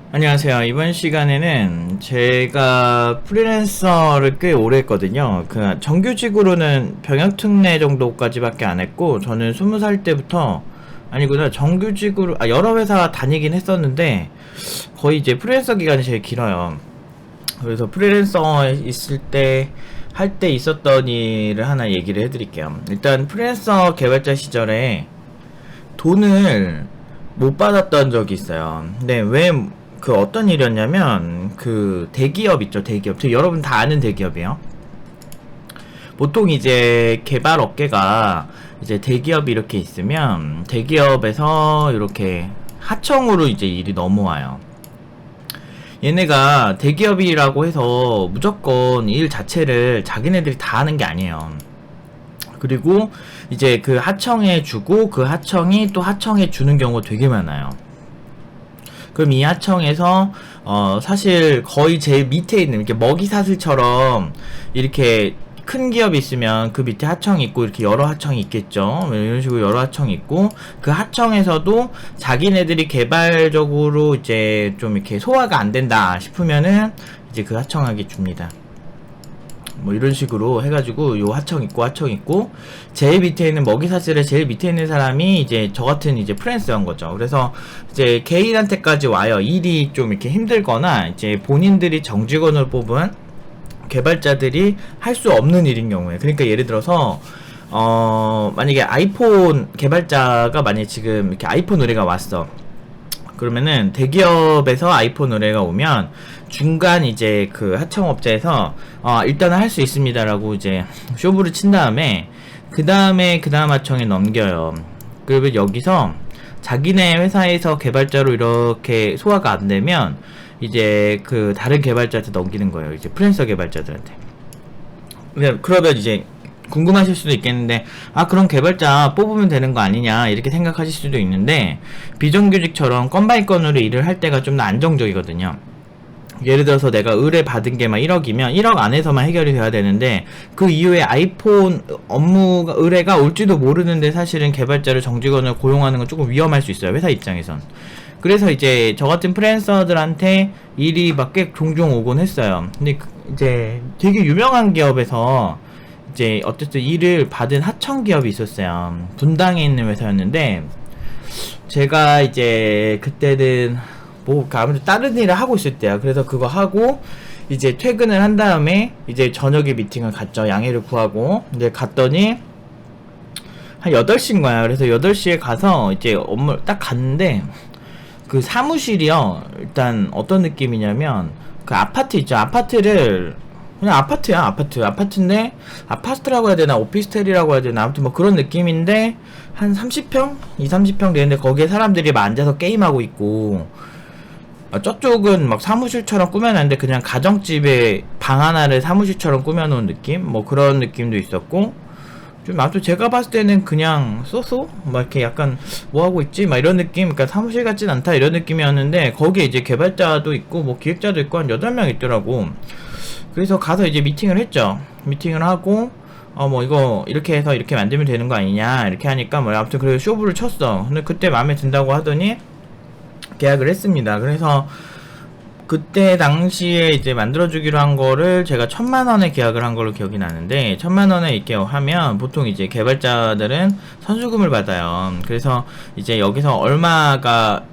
안녕하세요. 이번 시간에는 제가 프리랜서를 꽤 오래 했거든요. 정규직으로는 병역특례 정도까지밖에 안 했고, 저는 20살 때부터, 아니구나, 정규직으로, 여러 회사 다니긴 했었는데, 거의 이제 프리랜서 기간이 제일 길어요. 그래서 프리랜서 있을 때, 할 때 있었던 일을 하나 얘기를 해드릴게요. 일단 프리랜서 개발자 시절에 돈을 못 받았던 적이 있어요. 근데 왜 어떤 일이었냐면 대기업 있죠, 대기업. 여러분 다 아는 대기업이에요. 보통 이제 개발 업계가 이제 대기업이 이렇게 있으면 대기업에서 이렇게 하청으로 이제 일이 넘어와요. 얘네가 대기업이라고 해서 무조건 일 자체를 자기네들이 다 하는 게 아니에요. 그리고 이제 그 하청에 주고 그 하청이 또 하청에 주는 경우가 되게 많아요. 그럼 이 하청에서 사실 거의 제일 밑에 있는 이렇게 먹이사슬처럼 이렇게 큰 기업이 있으면 그 밑에 하청이 있고 이렇게 여러 하청이 있겠죠. 이런 식으로 여러 하청이 있고 그 하청에서도 자기네들이 개발적으로 이제 좀 이렇게 소화가 안 된다 싶으면은 이제 그 하청에게 줍니다. 뭐 이런 식으로 해가지고 요 하청 있고 제일 밑에 있는 먹이사슬의 제일 밑에 있는 사람이 이제 저 같은 이제 프리랜서인 거죠. 그래서 이제 개인한테까지 와요. 일이 좀 이렇게 힘들거나 이제 본인들이 정직원을 뽑은 개발자들이 할 수 없는 일인 경우에, 그러니까 예를 들어서 만약에 아이폰 개발자가 만약에 지금 이렇게 아이폰 의뢰가 왔어. 그러면은 대기업에서 아이폰 의뢰가 오면 중간 이제 그 하청업체에서 일단은 할 수 있습니다라고 이제 쇼부를 친 다음에 그 다음 하청에 넘겨요. 그러면 여기서 자기네 회사에서 개발자로 이렇게 소화가 안 되면 이제 그 다른 개발자한테 넘기는 거예요. 이제 프리랜서 개발자들한테. 그러면 이제 궁금하실 수도 있겠는데, 그럼 개발자 뽑으면 되는 거 아니냐 이렇게 생각하실 수도 있는데, 비정규직처럼 건 바이 건으로 일을 할 때가 좀 더 안정적이거든요. 예를 들어서 내가 의뢰 받은 게 막 1억이면 1억 안에서만 해결이 돼야 되는데, 그 이후에 아이폰 업무 의뢰가 올지도 모르는데 사실은 개발자를 정직원을 고용하는 건 조금 위험할 수 있어요, 회사 입장에선. 그래서 이제 저 같은 프리랜서들한테 일이 막 꽤 종종 오곤 했어요. 근데 이제 되게 유명한 기업에서 이제 어쨌든 일을 받은 하청 기업이 있었어요. 분당에 있는 회사였는데, 제가 이제 그때는 뭐 아무래도 다른 일을 하고 있을 때야. 그래서 그거 하고 이제 퇴근을 한 다음에 이제 저녁에 미팅을 갔죠. 양해를 구하고. 이제 갔더니 한 8시인 거야. 그래서 8시에 가서 이제 업무 딱 갔는데, 그 사무실이요, 일단 어떤 느낌이냐면 그 아파트 있죠. 아파트를 그냥 아파트야. 아파트인데, 아파트라고 해야 되나 오피스텔이라고 해야 되나 아무튼 뭐 그런 느낌인데, 한 30평? 30평 되는데 거기에 사람들이 막 앉아서 게임하고 있고, 저쪽은 막 사무실처럼 꾸며놨는데 그냥 가정집에 방 하나를 사무실처럼 꾸며놓은 느낌? 뭐 그런 느낌도 있었고, 좀 아무튼 제가 봤을 때는 그냥 쏘쏘? 막 이렇게 약간 뭐 하고 있지? 막 이런 느낌? 그러니까 사무실 같진 않다 이런 느낌이었는데, 거기에 이제 개발자도 있고 뭐 기획자도 있고 한 8명 있더라고. 그래서 가서 이제 미팅을 했죠. 미팅을 하고 뭐 이거 이렇게 해서 이렇게 만들면 되는 거 아니냐 이렇게 하니까 뭐 아무튼 그래서 쇼부를 쳤어. 근데 그때 마음에 든다고 하더니 계약을 했습니다. 그래서 그때 당시에 이제 만들어주기로 한 거를 제가 1000만원에 계약을 한 걸로 기억이 나는데, 1000만원에 이렇게 하면 보통 이제 개발자들은 선수금을 받아요. 그래서 이제 여기서 얼마가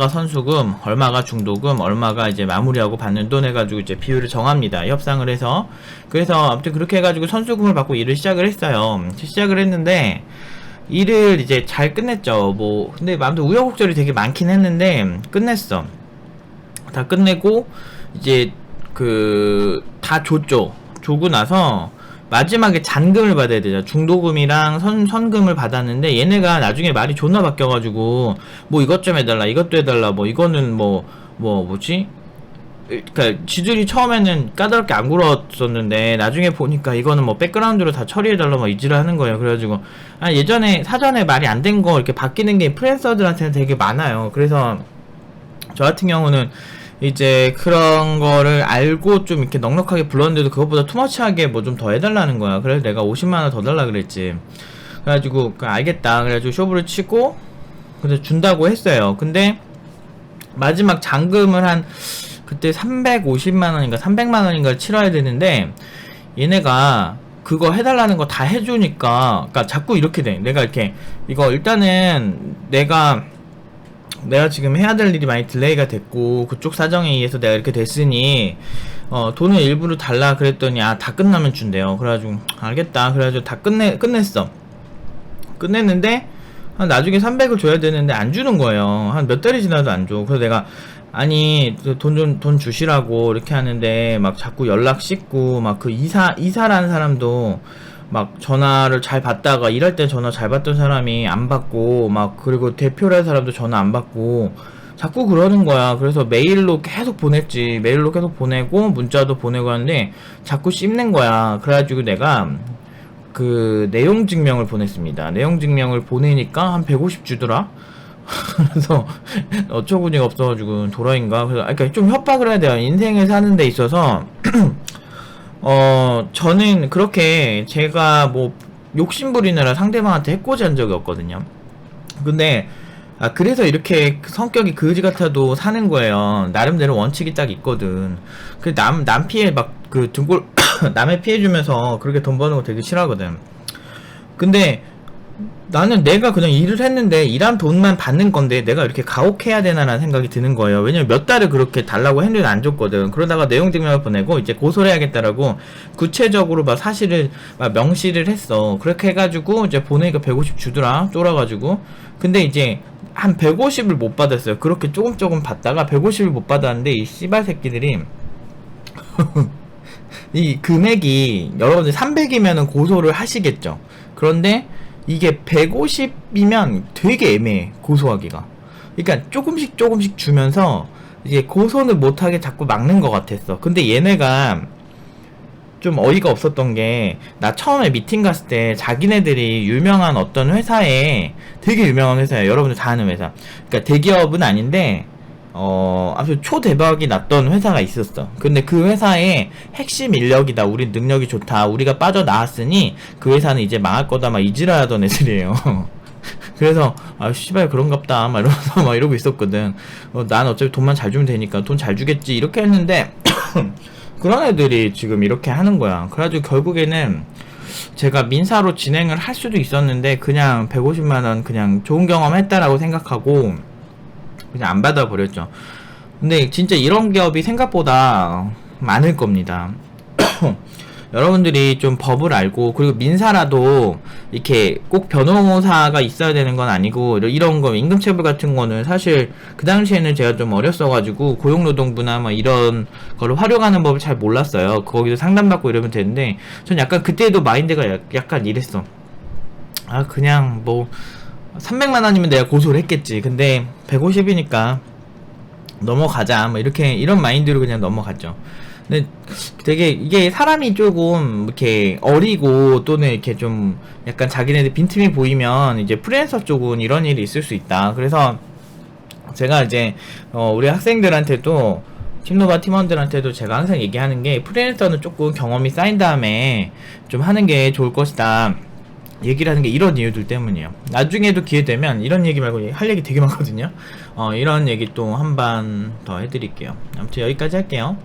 선수금, 얼마가 중도금, 얼마가 이제 마무리하고 받는 돈 해가지고 이제 비율을 정합니다. 협상을 해서. 그래서 아무튼 그렇게 해가지고 선수금을 받고 일을 시작을 했어요. 시작을 했는데, 일을 이제 잘 끝냈죠. 뭐, 근데 아무튼 우여곡절이 되게 많긴 했는데, 끝냈어. 다 끝내고 이제 다 줬죠. 주고 나서 마지막에 잔금을 받아야 되죠. 중도금이랑 선금을 받았는데, 얘네가 나중에 말이 존나 바뀌어가지고 뭐 이것 좀 해달라, 이것도 해달라, 뭐 이거는 뭐지? 그니까 지들이 처음에는 까다롭게 안 굴었었는데 나중에 보니까 이거는 뭐 백그라운드로 다 처리해달라 막 이지를 하는 거예요. 그래가지고 예전에 사전에 말이 안 된 거 이렇게 바뀌는 게 프리랜서들한테는 되게 많아요. 그래서 저 같은 경우는 이제 그런 거를 알고 좀 이렇게 넉넉하게 불렀는데도 그것보다 투머치하게 뭐 좀 더 해달라는 거야. 그래서 내가 50만원 더 달라 그랬지. 그래가지고 알겠다. 그래가지고 쇼부를 치고 그래서 준다고 했어요. 근데 마지막 잔금을 한 그때 350만원인가 300만원인가를 치러야 되는데 얘네가 그거 해달라는 거 다 해주니까, 그니까 자꾸 이렇게 돼. 내가 이렇게 이거 일단은 내가 지금 해야 될 일이 많이 딜레이가 됐고 그쪽 사정에 의해서 내가 이렇게 됐으니 돈을 일부러 달라 그랬더니 다 끝나면 준대요. 그래가지고 알겠다. 그래가지고 다 끝냈어. 끝냈는데 나중에 300을 줘야 되는데 안 주는 거예요. 한 몇 달이 지나도 안 줘. 그래서 내가 아니 돈 주시라고 이렇게 하는데 막 자꾸 연락 씻고 막 그 이사라는 사람도 막 전화를 잘 받다가 일할 때 전화 잘 받던 사람이 안 받고 막 그리고 대표라는 사람도 전화 안 받고 자꾸 그러는 거야. 그래서 메일로 계속 보냈지. 메일로 계속 보내고 문자도 보내고 하는데 자꾸 씹는 거야. 그래가지고 내가 그 내용 증명을 보냈습니다. 내용 증명을 보내니까 한 150 주더라. 그래서 어처구니가 없어가지고 도라인가. 그래서 그러니까 좀 협박을 해야 돼요. 인생을 사는 데 있어서 저는 그렇게 제가 뭐 욕심부리느라 상대방한테 해코지 한 적이 없거든요. 근데 그래서 이렇게 성격이 그지 같아도 사는 거예요. 나름대로 원칙이 딱 있거든. 그 남 피해 막 그 등골 남의 피해 주면서 그렇게 돈 버는 거 되게 싫어하거든. 근데 나는 내가 그냥 일을 했는데 일한 돈만 받는 건데 내가 이렇게 가혹해야 되나라는 생각이 드는 거예요. 왜냐면 몇 달을 그렇게 달라고 했는데 안 줬거든. 그러다가 내용 증명을 보내고 이제 고소를 해야겠다라고 구체적으로 막 사실을 막 명시를 했어. 그렇게 해가지고 이제 보내니까 150 주더라. 쫄아가지고. 근데 이제 한 150을 못 받았어요. 그렇게 조금 받다가 150을 못 받았는데 이 씨발 새끼들이 이 금액이 여러분들 300이면은 고소를 하시겠죠. 그런데 이게 150이면 되게 애매해, 고소하기가. 그러니까 조금씩 주면서 이게 고소는 못하게 자꾸 막는 것 같았어. 근데 얘네가 좀 어이가 없었던 게, 나 처음에 미팅 갔을 때 자기네들이 유명한 어떤 회사에, 되게 유명한 회사예요. 여러분들 다 아는 회사. 그러니까 대기업은 아닌데 아주 초대박이 났던 회사가 있었어. 근데 그 회사의 핵심 인력이다. 우리 능력이 좋다. 우리가 빠져나왔으니 그 회사는 이제 망할 거다. 막 이지랄하던 애들이에요. 그래서 씨발 그런갑다. 막 이러면서 막 이러고 있었거든. 난 어차피 돈만 잘 주면 되니까 돈 잘 주겠지. 이렇게 했는데 그런 애들이 지금 이렇게 하는 거야. 그래가지고 결국에는 제가 민사로 진행을 할 수도 있었는데 그냥 150만원 그냥 좋은 경험 했다라고 생각하고 그냥 안 받아버렸죠. 근데 진짜 이런 기업이 생각보다 많을 겁니다. 여러분들이 좀 법을 알고, 그리고 민사라도 이렇게 꼭 변호사가 있어야 되는 건 아니고, 이런 거 임금체불 같은 거는 사실 그 당시에는 제가 좀 어렸어가지고 고용노동부나 뭐 이런 거를 활용하는 법을 잘 몰랐어요. 거기서 상담받고 이러면 되는데, 전 약간 그때도 마인드가 약간 이랬어. 그냥 뭐 300만 원이면 내가 고소를 했겠지. 근데 150이니까 넘어가자. 뭐 이런 마인드로 그냥 넘어갔죠. 근데 되게 이게 사람이 조금 이렇게 어리고 또는 이렇게 좀 약간 자기네들 빈틈이 보이면 이제 프리랜서 쪽은 이런 일이 있을 수 있다. 그래서 제가 이제 우리 학생들한테도 팀노바 팀원들한테도 제가 항상 얘기하는 게, 프리랜서는 조금 경험이 쌓인 다음에 좀 하는 게 좋을 것이다. 얘기를 하는 게 이런 이유들 때문이에요. 나중에도 기회 되면 이런 얘기 말고 할 얘기 되게 많거든요. 이런 얘기 또 한 번 더 해드릴게요. 아무튼 여기까지 할게요.